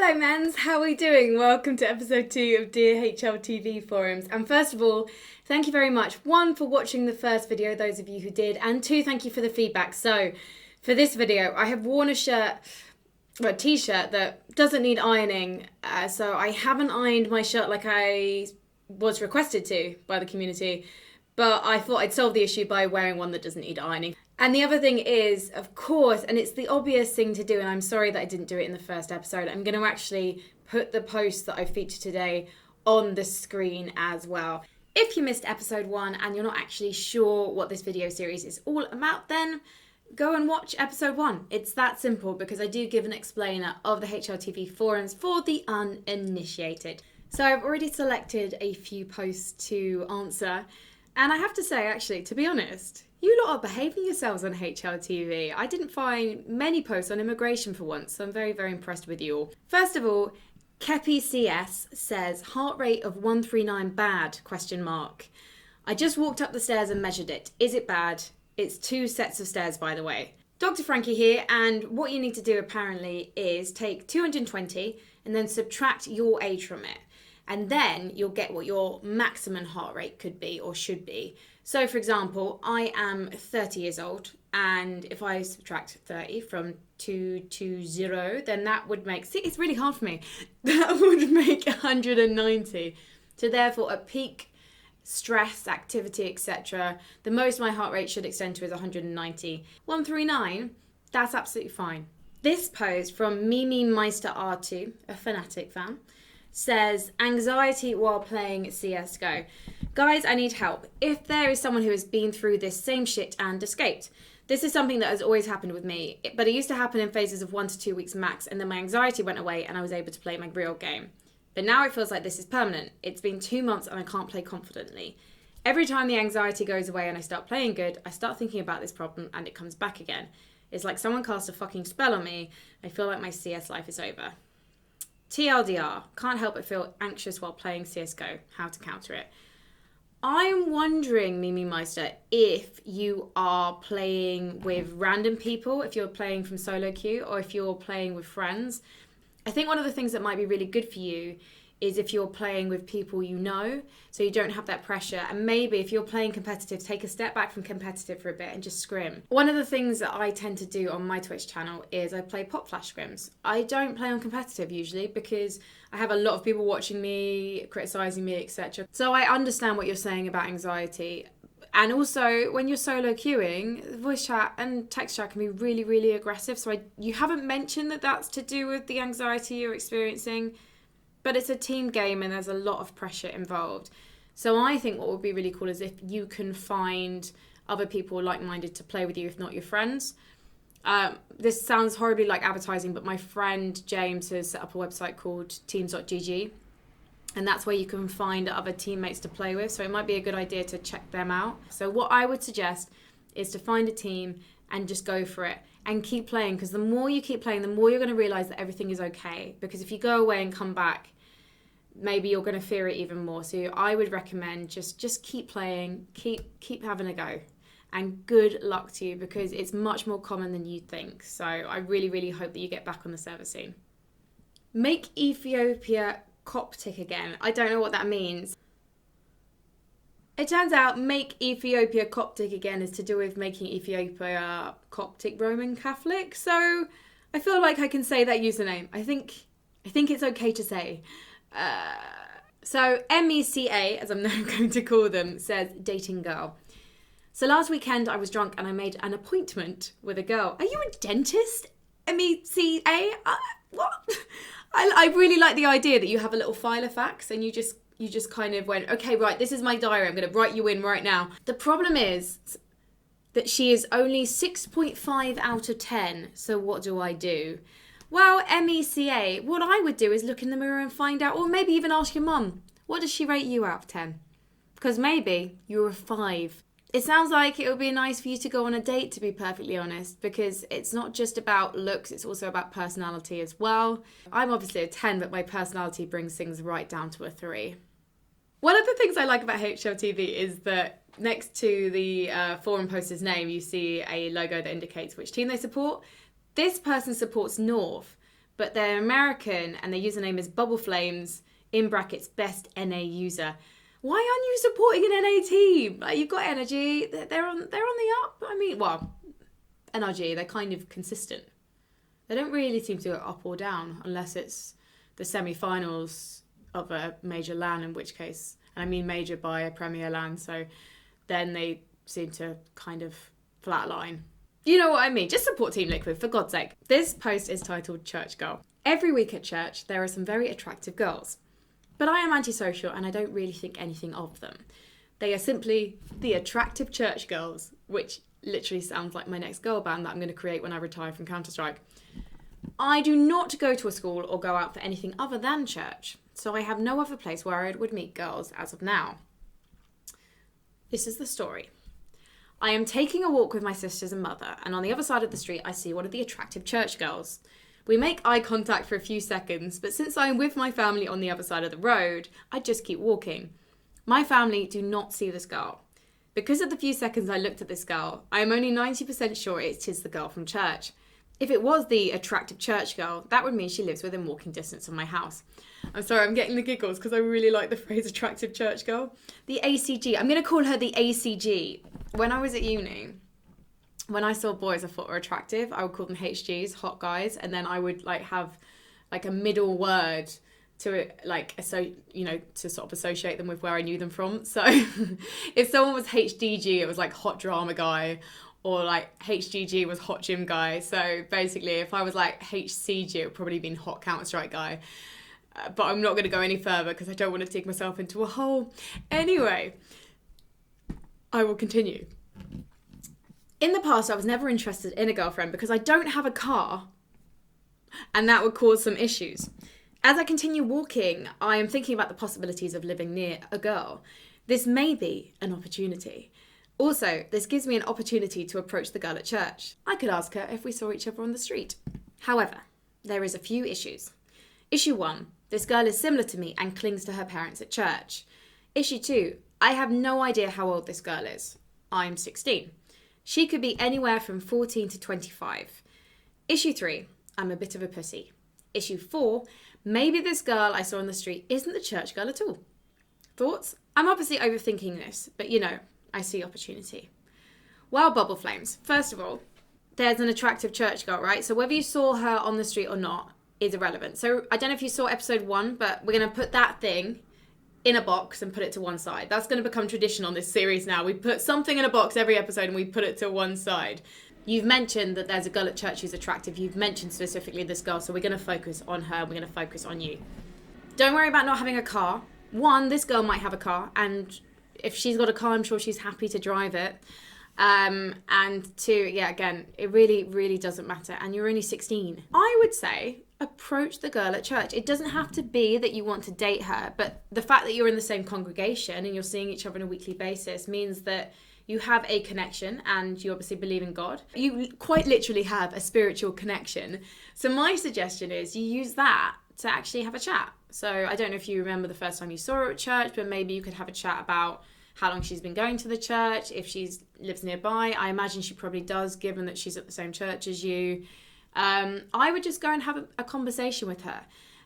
Hello mens, how are we doing? Welcome to episode 2 of Dear HLTV Forums. And first of all, thank you very much. 1, for watching the first video, those of you who did. And 2, thank you for the feedback. So, for this video, I have worn a t-shirt that doesn't need ironing. So I haven't ironed my shirt like I was requested to by the community. But I thought I'd solve the issue by wearing one that doesn't need ironing. And the other thing is, of course, and it's the obvious thing to do, and I'm sorry that I didn't do it in the first episode, I'm going to actually put the post that I featured today on the screen as well. If you missed episode 1 and you're not actually sure what this video series is all about, then go and watch episode 1. It's that simple, because I do give an explainer of the HLTV forums for the uninitiated. So I've already selected a few posts to answer, and I have to say, actually, to be honest, you lot are behaving yourselves on HLTV. I didn't find many posts on immigration for once, so I'm very, very impressed with you all. First of all, Kepi CS says, heart rate of 139 bad, ? I just walked up the stairs and measured it. Is it bad? It's 2 sets of stairs, by the way. Dr. Frankie here, and what you need to do apparently is take 220 and then subtract your age from it. And then you'll get what your maximum heart rate could be or should be. So, for example, I am 30 years old, and if I subtract 30 from 220, then that would make, see, it's really hard for me, that would make 190. So therefore, at peak stress, activity, etc., the most my heart rate should extend to is 190. 139, that's absolutely fine. This post from Mimi Meister R2, a Fnatic fan, says, anxiety while playing CSGO. Guys, I need help. If there is someone who has been through this same shit and escaped. This is something that has always happened with me, but it used to happen in phases of 1 to 2 weeks max, and then my anxiety went away and I was able to play my real game. But now it feels like this is permanent. It's been 2 months and I can't play confidently. Every time the anxiety goes away and I start playing good, I start thinking about this problem and it comes back again. It's like someone cast a fucking spell on me. I feel like my CS life is over. TLDR, can't help but feel anxious while playing CSGO. How to counter it. I'm wondering, Mimi Meister, if you are playing with random people, if you're playing from solo queue, or if you're playing with friends. I think one of the things that might be really good for you is if you're playing with people you know, so you don't have that pressure. And maybe if you're playing competitive, take a step back from competitive for a bit and just scrim. One of the things that I tend to do on my Twitch channel is I play pop flash scrims. I don't play on competitive usually because I have a lot of people watching me, criticising me, etc. So I understand what you're saying about anxiety. And also, when you're solo queuing, voice chat and text chat can be really, really aggressive. So you haven't mentioned that that's to do with the anxiety you're experiencing. But it's a team game and there's a lot of pressure involved. So I think what would be really cool is if you can find other people like-minded to play with you, if not your friends. This sounds horribly like advertising, but my friend James has set up a website called teams.gg. And that's where you can find other teammates to play with. So it might be a good idea to check them out. So what I would suggest is to find a team and just go for it. And keep playing, because the more you keep playing, the more you're going to realise that everything is okay. Because if you go away and come back, maybe you're going to fear it even more. So I would recommend just keep playing, keep having a go. And good luck to you, because it's much more common than you think. So I really, really hope that you get back on the server soon. Make Ethiopia Coptic again. I don't know what that means. It turns out make Ethiopia Coptic again is to do with making Ethiopia Coptic Roman Catholic. So I feel like I can say that username. I think it's okay to say. So MECA, as I'm now going to call them, says dating girl. So last weekend I was drunk and I made an appointment with a girl. Are you a dentist? MECA? What? I really like the idea that you have a little file of facts and you just kind of went, okay, right, this is my diary. I'm going to write you in right now. The problem is that she is only 6.5 out of 10. So what do I do? Well, MECA, what I would do is look in the mirror and find out, or maybe even ask your mum, what does she rate you out of 10? Because maybe you're a 5. It sounds like it would be nice for you to go on a date, to be perfectly honest, because it's not just about looks, it's also about personality as well. I'm obviously a 10, but my personality brings things right down to a 3. One of the things I like about HLTV is that next to the forum poster's name, you see a logo that indicates which team they support. This person supports North, but they're American and their username is Bubble Flames, in brackets, best NA user. Why aren't you supporting an NA team? Like, you've got energy. They're on the up. I mean, well, NRG, they're kind of consistent. They don't really seem to go up or down unless it's the semi-finals of a major LAN, in which case, and I mean major by a Premier LAN, so then they seem to kind of flatline. You know what I mean? Just support Team Liquid, for God's sake. This post is titled Church Girl. Every week at church, there are some very attractive girls. But I am antisocial and I don't really think anything of them. They are simply the attractive church girls, which literally sounds like my next girl band that I'm going to create when I retire from Counter-Strike. I do not go to a school or go out for anything other than church, so I have no other place where I would meet girls as of now. This is the story. I am taking a walk with my sisters and mother, and on the other side of the street I see one of the attractive church girls. We make eye contact for a few seconds, but since I am with my family on the other side of the road, I just keep walking. My family do not see this girl. Because of the few seconds I looked at this girl, I am only 90% sure it is the girl from church. If it was the attractive church girl, that would mean she lives within walking distance of my house. I'm sorry, I'm getting the giggles because I really like the phrase attractive church girl. The ACG, I'm going to call her the ACG. When I was at uni, when I saw boys I thought were attractive, I would call them HGs, hot guys, and then I would have a middle word to to sort of associate them with where I knew them from. So if someone was HDG, it was like hot drama guy, or like HGG was hot gym guy. So basically, if I was like HCG, it would probably been hot Counter-Strike guy. But I'm not going to go any further because I don't want to dig myself into a hole. Anyway, I will continue. In the past, I was never interested in a girlfriend because I don't have a car, and that would cause some issues. As I continue walking, I am thinking about the possibilities of living near a girl. This may be an opportunity. Also, this gives me an opportunity to approach the girl at church. I could ask her if we saw each other on the street. However, there is a few issues. Issue 1, this girl is similar to me and clings to her parents at church. Issue 2, I have no idea how old this girl is. I'm 16. She could be anywhere from 14 to 25. Issue 3, I'm a bit of a pussy. Issue 4, maybe this girl I saw on the street isn't the church girl at all. Thoughts? I'm obviously overthinking this, but I see opportunity. Well, Bubble Flames, first of all, there's an attractive church girl, right? So whether you saw her on the street or not is irrelevant. So I don't know if you saw episode 1, but we're going to put that thing in a box and put it to one side. That's going to become tradition on this series now. We put something in a box every episode and we put it to one side. You've mentioned that there's a girl at church who's attractive. You've mentioned specifically this girl, so we're going to focus on her. We're going to focus on you. Don't worry about not having a car. 1, this girl might have a car, and if she's got a car, I'm sure she's happy to drive it. And 2, again, it really, really doesn't matter. And you're only 16. I would say approach the girl at church. It doesn't have to be that you want to date her, but the fact that you're in the same congregation and you're seeing each other on a weekly basis means that you have a connection and you obviously believe in God. You quite literally have a spiritual connection. So my suggestion is you use that to actually have a chat. So I don't know if you remember the first time you saw her at church, but maybe you could have a chat about how long she's been going to the church, if she lives nearby. I imagine she probably does, given that she's at the same church as you. I would just go and have a conversation with her.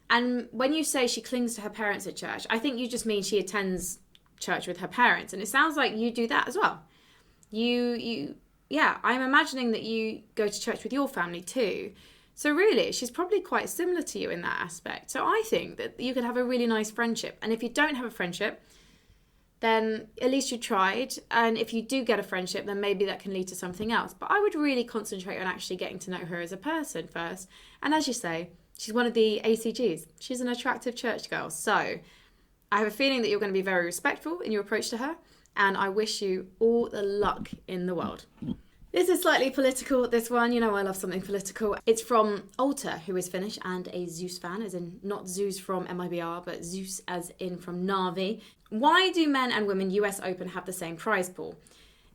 And when you say she clings to her parents at church, I think you just mean she attends church with her parents. And it sounds like you do that as well. I'm imagining that you go to church with your family too. So really, she's probably quite similar to you in that aspect. So I think that you could have a really nice friendship. And if you don't have a friendship, then at least you tried. And if you do get a friendship, then maybe that can lead to something else. But I would really concentrate on actually getting to know her as a person first. And as you say, she's one of the ACGs. She's an attractive church girl. So I have a feeling that you're going to be very respectful in your approach to her. And I wish you all the luck in the world. This is slightly political, this one. I love something political. It's from Alter, who is Finnish and a Zeus fan, as in not Zeus from MIBR, but Zeus as in from Na'Vi. Why do men and women US Open have the same prize pool?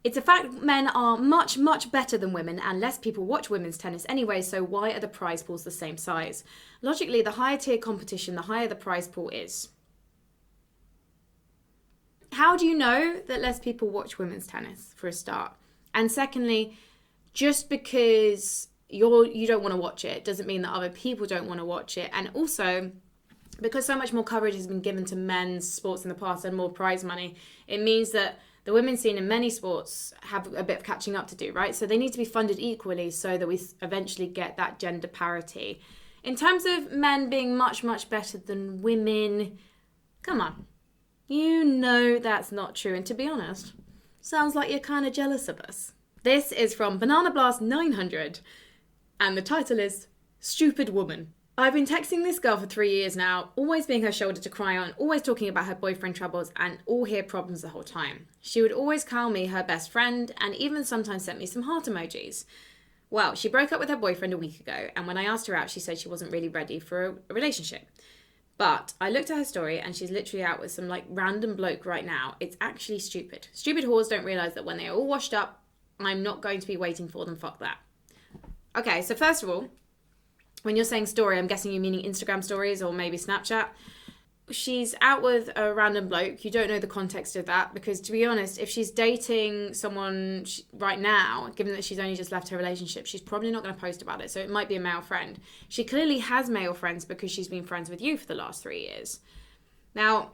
It's a fact men are much, much better than women, and less people watch women's tennis anyway, so why are the prize pools the same size? Logically, the higher tier competition, the higher the prize pool is. How do you know that less people watch women's tennis, for a start? And secondly, just because you don't want to watch it doesn't mean that other people don't want to watch it. And also, because so much more coverage has been given to men's sports in the past and more prize money, it means that the women's scene in many sports have a bit of catching up to do, right? So they need to be funded equally so that we eventually get that gender parity. In terms of men being much, much better than women, come on. You know that's not true. And to be honest, sounds like you're kind of jealous of us. This is from Banana Blast 900. And the title is Stupid Woman. I've been texting this girl for 3 years now, always being her shoulder to cry on, always talking about her boyfriend troubles, and all here problems the whole time. She would always call me her best friend, and even sometimes sent me some heart emojis. Well, she broke up with her boyfriend a week ago, and when I asked her out, she said she wasn't really ready for a relationship. But I looked at her story, and she's literally out with some random bloke right now. It's actually stupid. Stupid whores don't realise that when they're all washed up, I'm not going to be waiting for them. Fuck that. Okay, so first of all, when you're saying story, I'm guessing you're meaning Instagram stories or maybe Snapchat. She's out with a random bloke. You don't know the context of that because, to be honest, if she's dating someone right now, given that she's only just left her relationship, she's probably not going to post about it. So it might be a male friend. She clearly has male friends because she's been friends with you for the last 3 years. Now,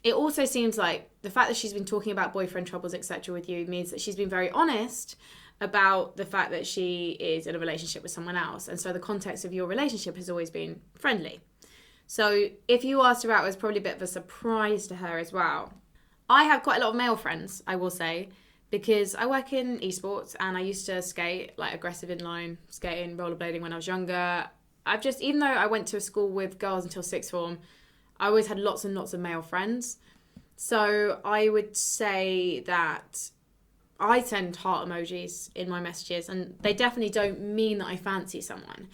it also seems like the fact that she's been talking about boyfriend troubles, etc. with you means that she's been very honest about the fact that she is in a relationship with someone else. And so the context of your relationship has always been friendly. So if you asked her out, it was probably a bit of a surprise to her as well. I have quite a lot of male friends, I will say, because I work in esports and I used to skate, aggressive inline skating, rollerblading when I was younger. Even though I went to a school with girls until sixth form, I always had lots and lots of male friends. So I would say that I send heart emojis in my messages, and they definitely don't mean that I fancy someone.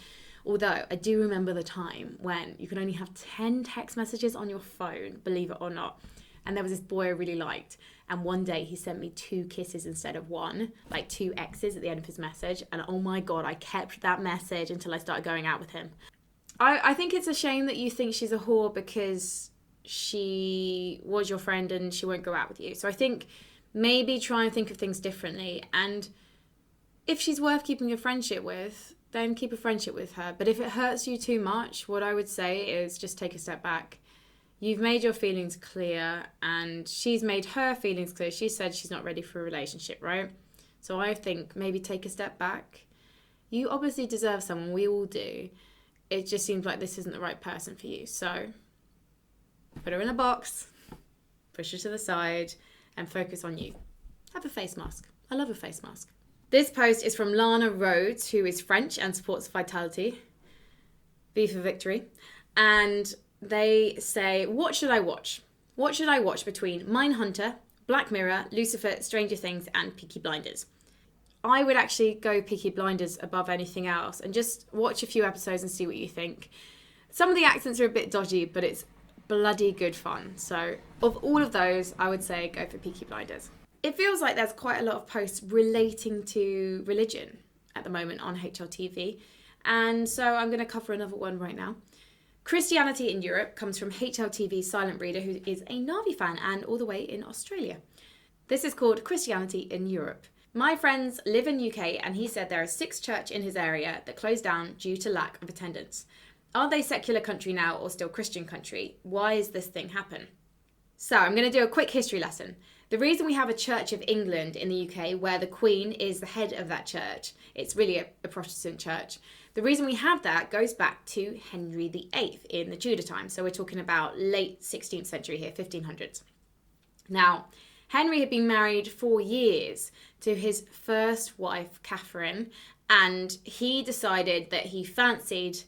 Although I do remember the time when you could only have 10 text messages on your phone, believe it or not. And there was this boy I really liked. And one day he sent me 2 kisses instead of 1, 2 X's at the end of his message. And oh my God, I kept that message until I started going out with him. I think it's a shame that you think she's a whore because she was your friend and she won't go out with you. So I think maybe try and think of things differently. And if she's worth keeping a friendship with, then keep a friendship with her. But if it hurts you too much, what I would say is just take a step back. You've made your feelings clear and she's made her feelings clear. She said she's not ready for a relationship, right? So I think maybe take a step back. You obviously deserve someone. We all do. It just seems like this isn't the right person for you. So put her in a box, push her to the side, and focus on you. Have a face mask. I love a face mask. This post is from Lana Rhodes, who is French and supports Vitality. V for victory. And they say, what should I watch? What should I watch between Mindhunter, Black Mirror, Lucifer, Stranger Things, and Peaky Blinders? I would actually go Peaky Blinders above anything else and just watch a few episodes and see what you think. Some of the accents are a bit dodgy, but it's bloody good fun. So of all of those, I would say go for Peaky Blinders. It feels like there's quite a lot of posts relating to religion at the moment on HLTV. And so I'm going to cover another one right now. Christianity in Europe comes from HLTV Silent Reader, who is a Na'vi fan and all the way in Australia. This is called Christianity in Europe. My friends live in UK and he said there are 6 churches in his area that closed down due to lack of attendance. Are they secular country now or still Christian country? Why is this thing happen? So I'm going to do a quick history lesson. The reason we have a Church of England in the UK where the Queen is the head of that church, it's really a Protestant church. The reason we have that goes back to Henry VIII in the Tudor time. So we're talking about late 16th century here, 1500s. Now, Henry had been married 4 years to his first wife, Catherine, and he decided that he fancied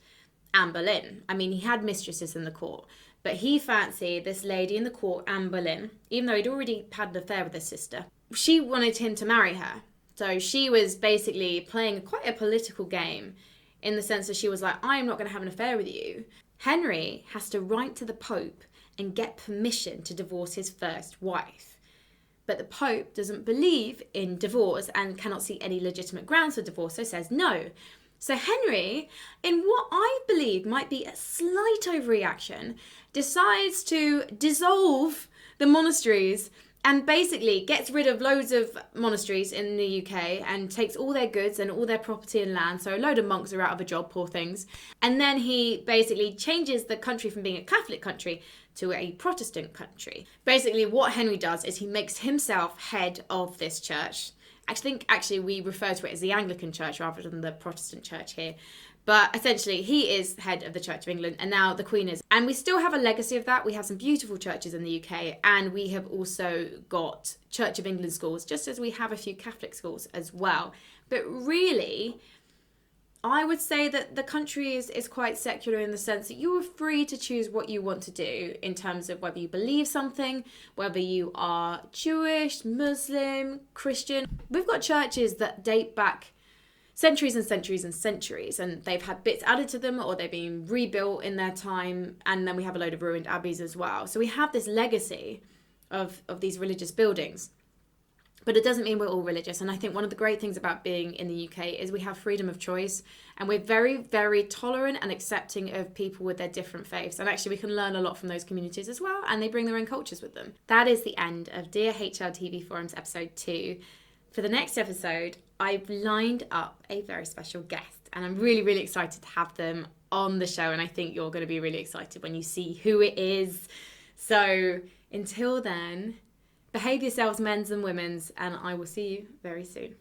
Anne Boleyn. I mean, he had mistresses in the court, but he fancied this lady in the court, Anne Boleyn, even though he'd already had an affair with his sister. She wanted him to marry her. So she was basically playing quite a political game in the sense that she was like, I am not going to have an affair with you. Henry has to write to the Pope and get permission to divorce his first wife. But the Pope doesn't believe in divorce and cannot see any legitimate grounds for divorce, so says no. So Henry, in what I believe might be a slight overreaction, decides to dissolve the monasteries and basically gets rid of loads of monasteries in the UK and takes all their goods and all their property and land. So a load of monks are out of a job, poor things. And then he basically changes the country from being a Catholic country to a Protestant country. Basically, what Henry does is he makes himself head of this church. I think actually we refer to it as the Anglican Church rather than the Protestant Church here. But essentially, he is head of the Church of England, and now the Queen is. And we still have a legacy of that. We have some beautiful churches in the UK, and we have also got Church of England schools, just as we have a few Catholic schools as well. But really, I would say that the country is quite secular in the sense that you are free to choose what you want to do in terms of whether you believe something, whether you are Jewish, Muslim, Christian. We've got churches that date back centuries and centuries and centuries, and they've had bits added to them or they've been rebuilt in their time, and then we have a load of ruined abbeys as well. So we have this legacy of these religious buildings. But it doesn't mean we're all religious. And I think one of the great things about being in the UK is we have freedom of choice, and we're very, very tolerant and accepting of people with their different faiths. And actually we can learn a lot from those communities as well, and they bring their own cultures with them. That is the end of Dear HLTV Forums episode 2. For the next episode, I've lined up a very special guest, and I'm really, really excited to have them on the show, and I think you're going to be really excited when you see who it is. So until then, behave yourselves, men's and women's, and I will see you very soon.